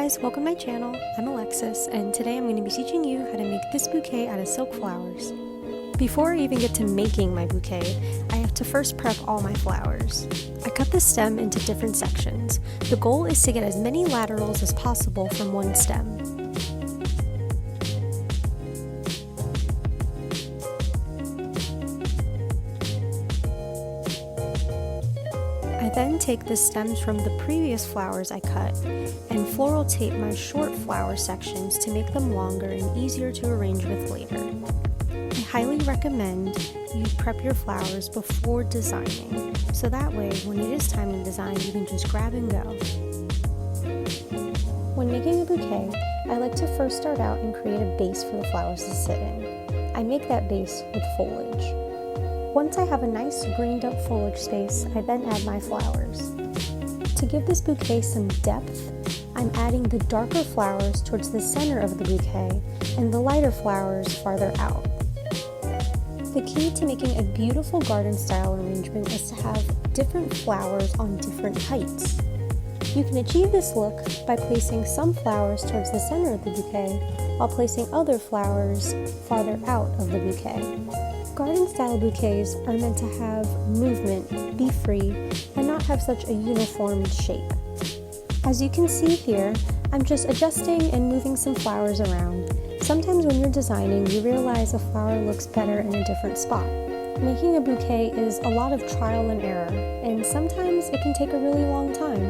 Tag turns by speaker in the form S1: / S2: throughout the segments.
S1: guys, welcome to my channel. I'm Alexis, and today I'm going to be teaching you how to make this bouquet out of silk flowers. Before I even get to making my bouquet, I have to first prep all my flowers. I cut the stem into different sections. The goal is to get as many laterals as possible from one stem. I then take the stems from the previous flowers I cut and floral tape my short flower sections to make them longer and easier to arrange with later. I highly recommend you prep your flowers before designing, so that way when it is time to design you can just grab and go. When making a bouquet, I like to first start out and create a base for the flowers to sit in. I make that base with foliage. Once I have a nice greened up foliage space, I then add my flowers. To give this bouquet some depth, I'm adding the darker flowers towards the center of the bouquet and the lighter flowers farther out. The key to making a beautiful garden style arrangement is to have different flowers on different heights. You can achieve this look by placing some flowers towards the center of the bouquet while placing other flowers farther out of the bouquet. Garden-style bouquets are meant to have movement, be free, and not have such a uniform shape. As you can see here, I'm just adjusting and moving some flowers around. Sometimes when you're designing, you realize a flower looks better in a different spot. Making a bouquet is a lot of trial and error, and sometimes it can take a really long time.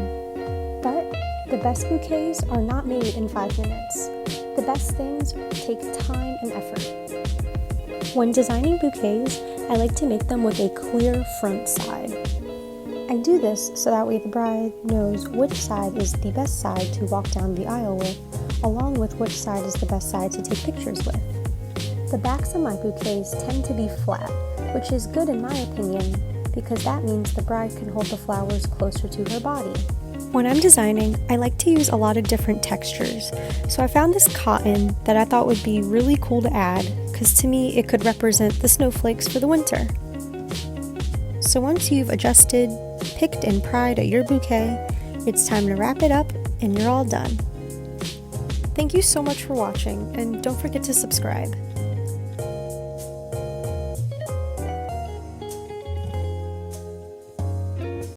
S1: But the best bouquets are not made in 5 minutes. The best things take time and effort. When designing bouquets, I like to make them with a clear front side. I do this so that way the bride knows which side is the best side to walk down the aisle with, along with which side is the best side to take pictures with. The backs of my bouquets tend to be flat, which is good in my opinion, because that means the bride can hold the flowers closer to her body. When I'm designing, I like to use a lot of different textures, so I found this cotton that I thought would be really cool to add, because to me it could represent the snowflakes for the winter. So once you've adjusted, picked, and pried at your bouquet, it's time to wrap it up and you're all done. Thank you so much for watching, and don't forget to subscribe.